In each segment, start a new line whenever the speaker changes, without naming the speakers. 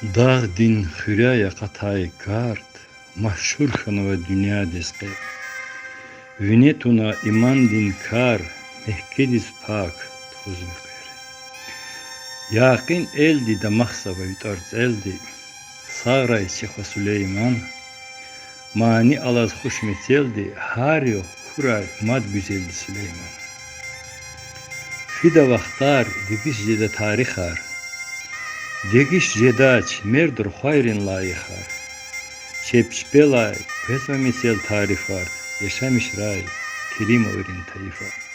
Dağ din hüraya katay kart, mahşur ve dünya deske. Vünetuna iman din kar, mehkedis pak, toz mükere. Yakin eldi de mahsaba yutarz eldi, sağray Şeyh Süleyman. Mani alaz hoşmeteldi, har yok kuray mad güzeldi Süleyman. Fida vaktar, dikiş jede tarihar, degiş jedaç, merdur hayrin layıkar. Çepş belay, pesme mesel tarif var, yaşamış ray, kelim öğren tayfa.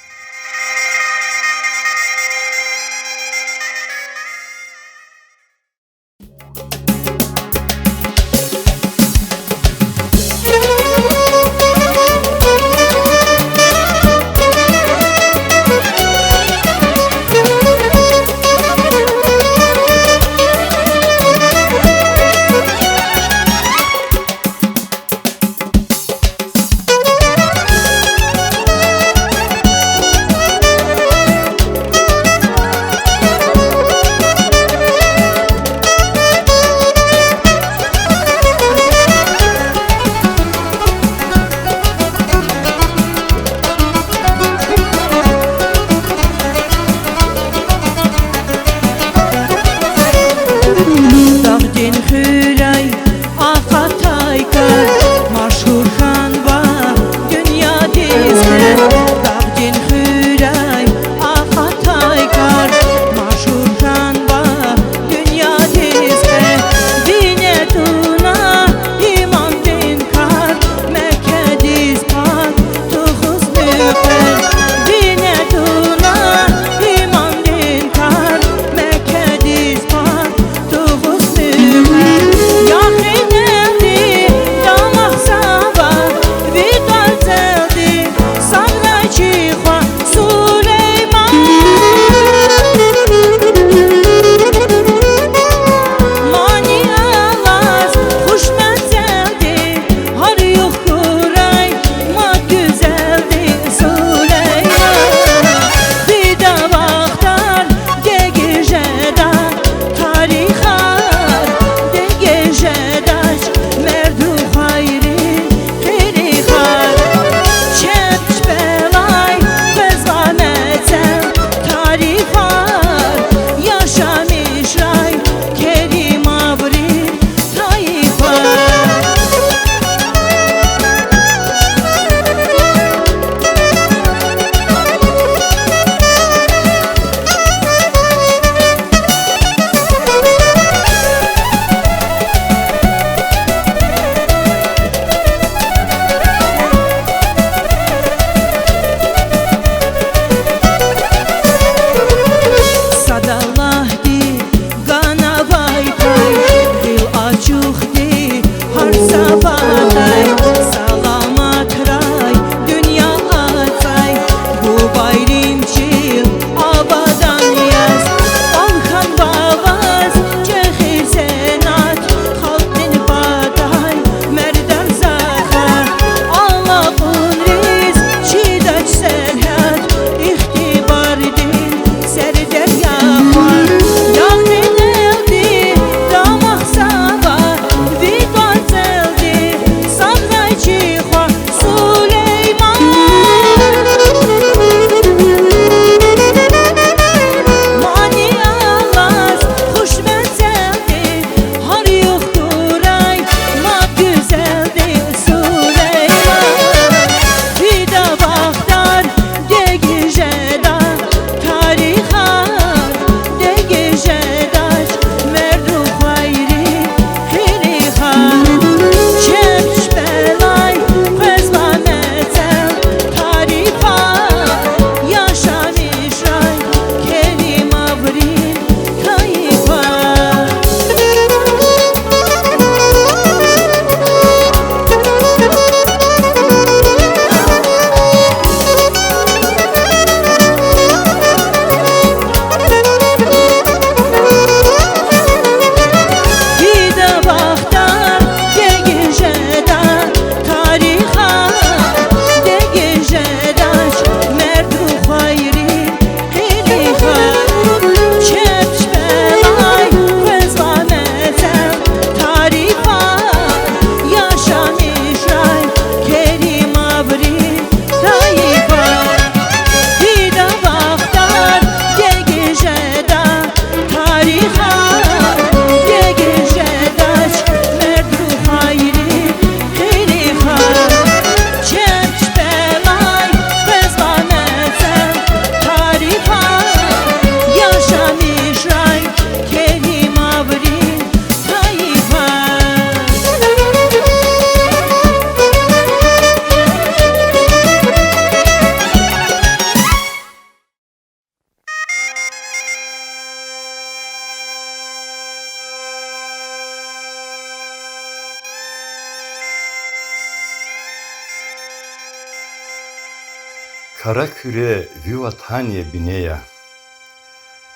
Kara küre vivatanye bineya.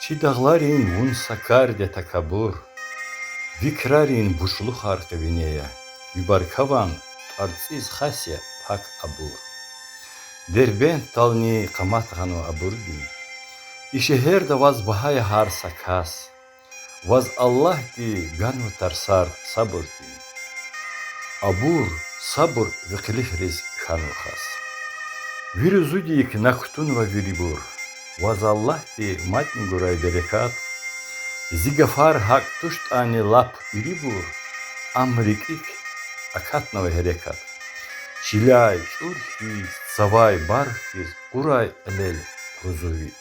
Çi dağlarin vun sakar de takabur. Vikrarin buşlu harkı vineya. Yubarkavan tartsiz hasya pak abur. Derben talni kamat gano abur bin. İşehir de vaz bahaya har sakas. Vaz Allah di gano tarsar sabır din. Abur sabır ve kılihriz khanu khas. Virüzudiyik naktun ve viribur. Vaz Allah di matn guray berekat. Zigafar hak tuşt ani lap iribur. Amrikik akatna ve herekat. Çilay, çurhi, savay, barhiz, kuray elel, huzuvi.